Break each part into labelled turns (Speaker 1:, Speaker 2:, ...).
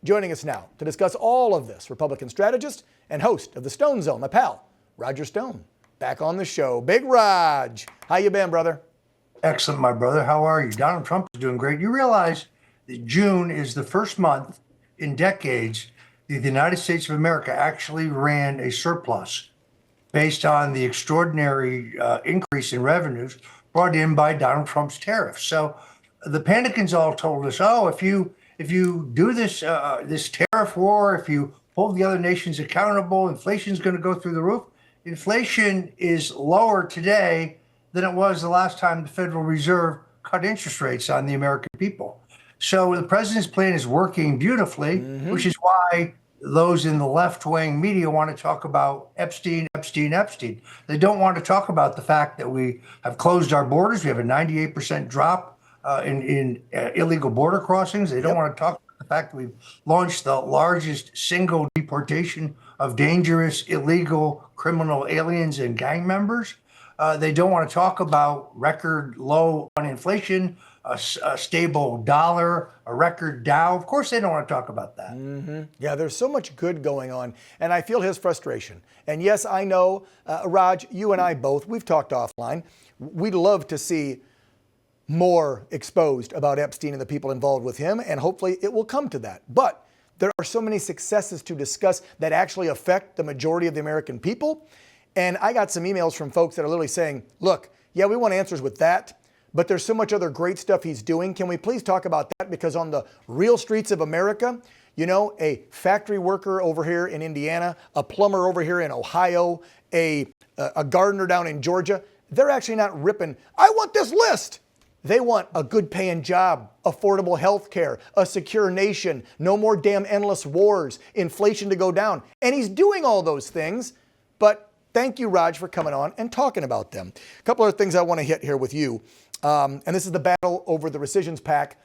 Speaker 1: Joining us now to discuss all of this, Republican strategist and host of the Stone Zone, my pal, Roger Stone. Back on the show. Big Raj, how you been, brother?
Speaker 2: Excellent, my brother. How are you? Donald Trump is doing great. You realize that June is the first month in decades that the United States of America actually ran a surplus based on the extraordinary increase in revenues brought in by Donald Trump's tariffs. So the Penticans all told us, oh, if you do this this tariff war, if you hold the other nations accountable, inflation is going to go through the roof. Inflation is lower today than it was the last time the Federal Reserve cut interest rates on the American people. So the president's plan is working beautifully, which is why those in the left-wing media want to talk about Epstein. They don't want to talk about the fact that we have closed our borders. We have a 98% drop in illegal border crossings. They don't want to talk about the fact that we've launched the largest single deportation of dangerous, illegal, criminal aliens and gang members. They don't want to talk about record low on inflation, a stable dollar, a record Dow. Of course, they don't want to talk about that.
Speaker 1: Yeah, there's so much good going on, and I feel his frustration. And yes, I know, Raj, you and I both, we've talked offline. We'd love to see more exposed about Epstein and the people involved with him, and hopefully it will come to that. But there are so many successes to discuss that actually affect the majority of the American people. And I got some emails from folks that are literally saying, look, yeah, we want answers with that, but there's so much other great stuff he's doing. Can we please talk about that? Because on the real streets of America, you know, a factory worker over here in Indiana, a plumber over here in Ohio, a gardener down in Georgia, they're actually not ripping, I want this list. They want a good paying job, affordable health care, a secure nation, no more damn endless wars, inflation to go down. And he's doing all those things, but thank you, Raj, for coming on and talking about them. A couple other things I want to hit here with you. And this is the battle over the rescissions pack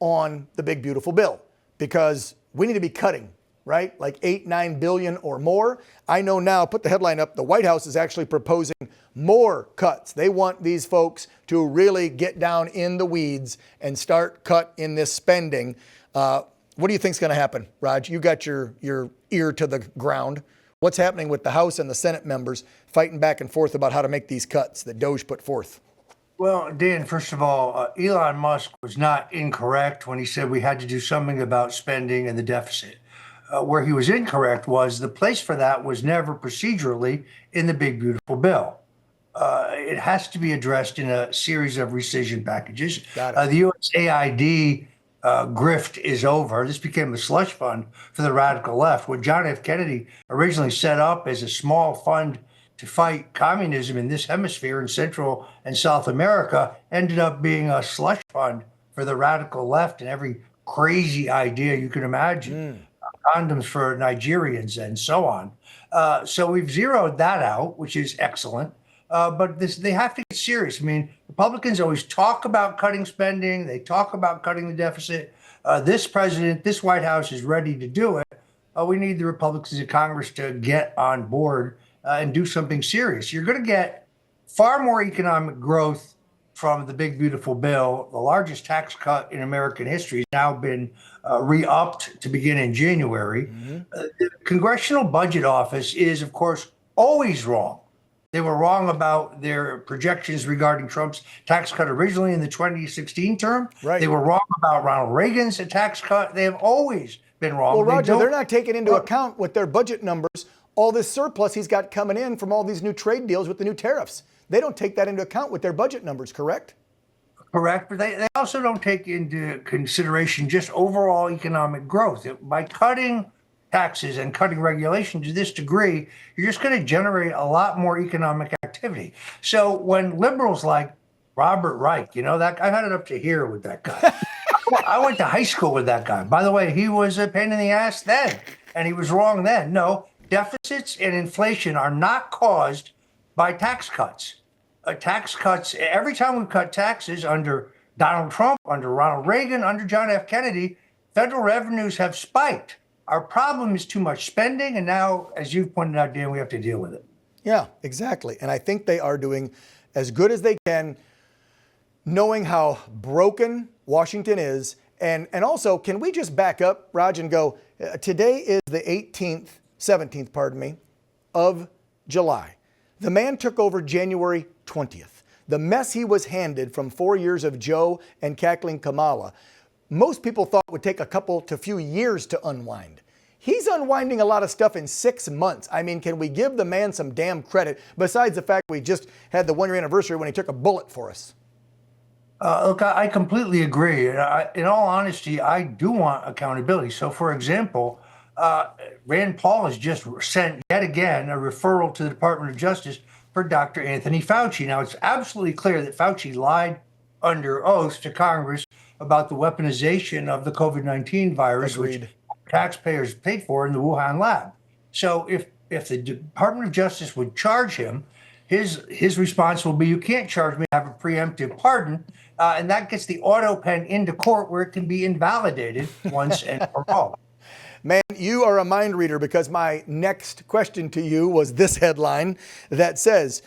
Speaker 1: on the big, beautiful bill, because we need to be cutting, right? Like 8-9 billion or more. I know now, put the headline up, the White House is actually proposing more cuts. They want these folks to really get down in the weeds and start cut in this spending. What do you think is going to happen, Raj? You got your ear to the ground. What's happening with the House and the Senate members fighting back and forth about how to make these cuts that Doge put forth?
Speaker 2: Well, Dan, first of all, Elon Musk was not incorrect when he said we had to do something about spending and the deficit. Where he was incorrect was the place for that was never procedurally in the big, beautiful bill. It has to be addressed in a series of rescission packages. The USAID grift is over. This became a slush fund for the radical left. What John F. Kennedy originally set up as a small fund to fight communism in this hemisphere in Central and South America ended up being a slush fund for the radical left and every crazy idea you can imagine. Condoms for Nigerians and so on. So we've zeroed that out, which is excellent. But they have to get serious. I mean, Republicans always talk about cutting spending. They talk about cutting the deficit. This president, this White House is ready to do it. We need the Republicans in Congress to get on board and do something serious. You're going to get far more economic growth from the big, beautiful bill. The largest tax cut in American history has now been re-upped to begin in January. The Congressional Budget Office is, of course, always wrong. They were wrong about their projections regarding Trump's tax cut originally in the 2016 term.
Speaker 1: Right.
Speaker 2: They were wrong about Ronald Reagan's tax cut. They have always been wrong.
Speaker 1: Well, Roger, they're not taking into account with their budget numbers all this surplus he's got coming in from all these new trade deals with the new tariffs. They don't take that into account with their budget numbers, correct?
Speaker 2: Correct, but they also don't take into consideration just overall economic growth. By cutting taxes and cutting regulation to this degree, you're just going to generate a lot more economic activity. So when liberals like Robert Reich, you know, that I've had it up to here with that guy. I went to high school with that guy. By the way, he was a pain in the ass then, and he was wrong then. No, deficits and inflation are not caused by tax cuts. Tax cuts, every time we cut taxes under Donald Trump, under Ronald Reagan, under John F. Kennedy, federal revenues have spiked. Our problem is too much spending, and now, as you've pointed out, Dan, we have to deal with it.
Speaker 1: Yeah, exactly. And I think they are doing as good as they can, knowing how broken Washington is And also, can we just back up, Raj, and go, today is the 17th, pardon me, of July. The man took over January 20th. The mess he was handed from 4 years of Joe and cackling Kamala, most people thought would take a couple to few years to unwind. He's unwinding a lot of stuff in 6 months. I mean, can we give the man some damn credit besides the fact we just had the 1 year anniversary when he took a bullet for us?
Speaker 2: Look, I completely agree. In all honesty, I do want accountability. So, for example, Rand Paul has just sent yet again a referral to the Department of Justice for Dr. Anthony Fauci. Now, it's absolutely clear that Fauci lied under oath to Congress about the weaponization of the COVID-19 virus,
Speaker 1: Agreed.
Speaker 2: which taxpayers paid for in the Wuhan lab. So if the Department of Justice would charge him, his response will be, you can't charge me, I have a preemptive pardon. And that gets the auto pen into court where it can be invalidated once and for all.
Speaker 1: Man, you are a mind reader, because my next question to you was this headline that says,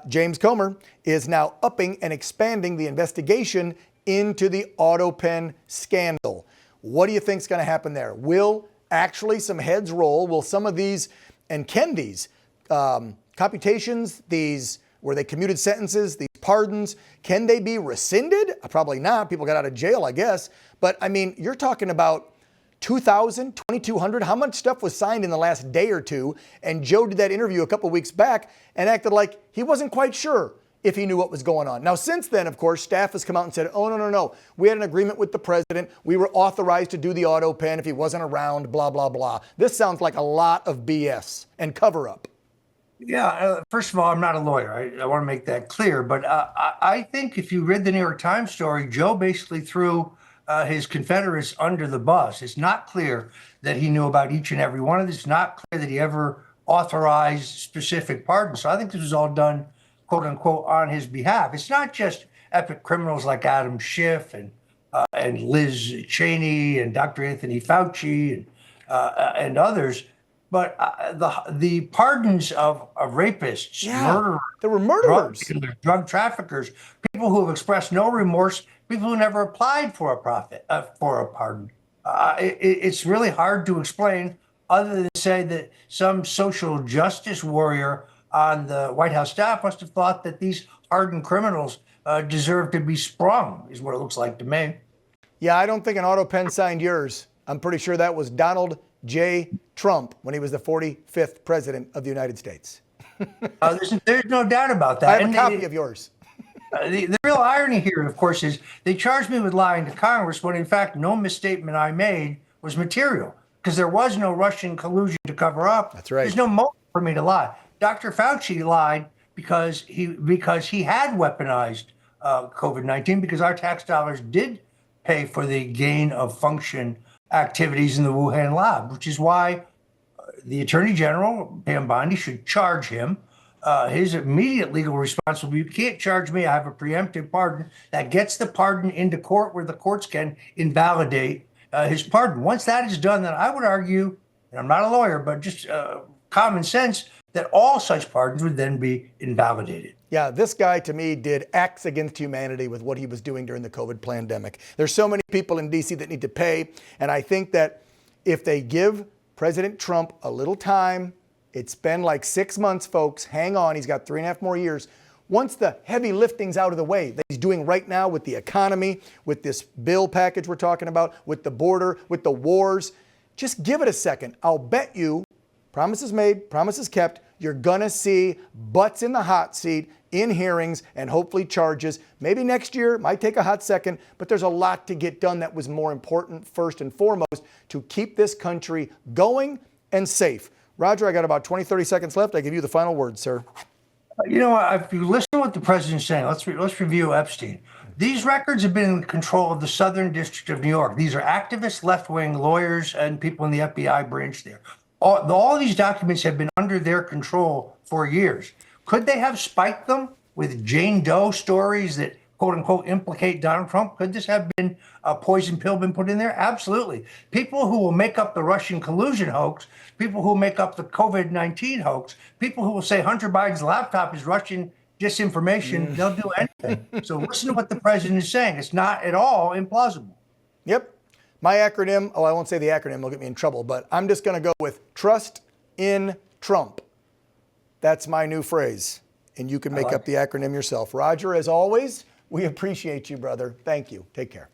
Speaker 1: James Comer is now upping and expanding the investigation into the auto pen scandal. What do you think is going to happen there? Will actually some heads roll? Will some of these, and can these computations, these where they commuted sentences, these pardons, can they be rescinded? Probably not. People got out of jail, I guess. But I mean, you're talking about 2,000, 2,200. How much stuff was signed in the last day or two? And Joe did that interview a couple weeks back and acted like he wasn't quite sure if he knew what was going on. Now, since then, of course, staff has come out and said, oh, no. We had an agreement with the president. We were authorized to do the auto pen if he wasn't around, blah, blah, blah. This sounds like a lot of BS and cover up.
Speaker 2: Yeah, first of all, I'm not a lawyer. I want to make that clear. But I think if you read the New York Times story, Joe basically threw his Confederates under the bus. It's not clear that he knew about each and every one of this. It's not clear that he ever authorized specific pardons. So I think this was all done, quote unquote, on his behalf. It's not just epic criminals like Adam Schiff and Liz Cheney and Dr. Anthony Fauci and others. But the pardons of rapists, murderers,
Speaker 1: there were murderers,
Speaker 2: drug traffickers, people who have expressed no remorse, people who never applied for a pardon. It's really hard to explain, other than say that some social justice warrior on the White House staff must have thought that these hardened criminals deserve to be sprung, is what it looks like to me.
Speaker 1: Yeah, I don't think an auto pen signed yours. I'm pretty sure that was Donald J. Trump when he was the 45th president of the United States.
Speaker 2: There's no doubt about that.
Speaker 1: I have a copy of yours.
Speaker 2: The real irony here, of course, is they charged me with lying to Congress when, in fact, no misstatement I made was material, because there was no Russian collusion to cover up.
Speaker 1: That's right.
Speaker 2: There's no motive for me to lie. Dr. Fauci lied because he had weaponized COVID-19, because our tax dollars did pay for the gain of function activities in the Wuhan lab, which is why the Attorney General, Pam Bondi, should charge him. His immediate legal response will be, you can't charge me, I have a preemptive pardon. That gets the pardon into court where the courts can invalidate his pardon. Once that is done, then I would argue, and I'm not a lawyer, but just common sense, that all such pardons would then be invalidated.
Speaker 1: Yeah, this guy to me did acts against humanity with what he was doing during the COVID pandemic. There's so many people in DC that need to pay. And I think that if they give President Trump a little time, it's been like 6 months, folks. Hang on. He's got 3.5 more years. Once the heavy lifting's out of the way that he's doing right now with the economy, with this bill package we're talking about, with the border, with the wars, just give it a second. I'll bet you, promises made, promises kept, you're going to see butts in the hot seat in hearings and hopefully charges. Maybe next year, might take a hot second, but there's a lot to get done that was more important first and foremost to keep this country going and safe. Roger, I got about 20, 30 seconds left. I give you the final word, sir.
Speaker 2: You know, if you listen to what the president's saying, let's review Epstein. These records have been in control of the Southern District of New York. These are activist left-wing lawyers and people in the FBI branch there. All these documents have been under their control for years. Could they have spiked them with Jane Doe stories that, quote unquote, implicate Donald Trump? Could this have been a poison pill been put in there? Absolutely. People who will make up the Russian collusion hoax, people who make up the COVID-19 hoax, people who will say Hunter Biden's laptop is Russian disinformation, they'll do anything. So listen to what the president is saying. It's not at all implausible.
Speaker 1: Yep. My acronym, I won't say the acronym, it'll get me in trouble, but I'm just going to go with trust in Trump. That's my new phrase. And you can make up the acronym yourself. Roger, as always, we appreciate you, brother. Thank you. Take care.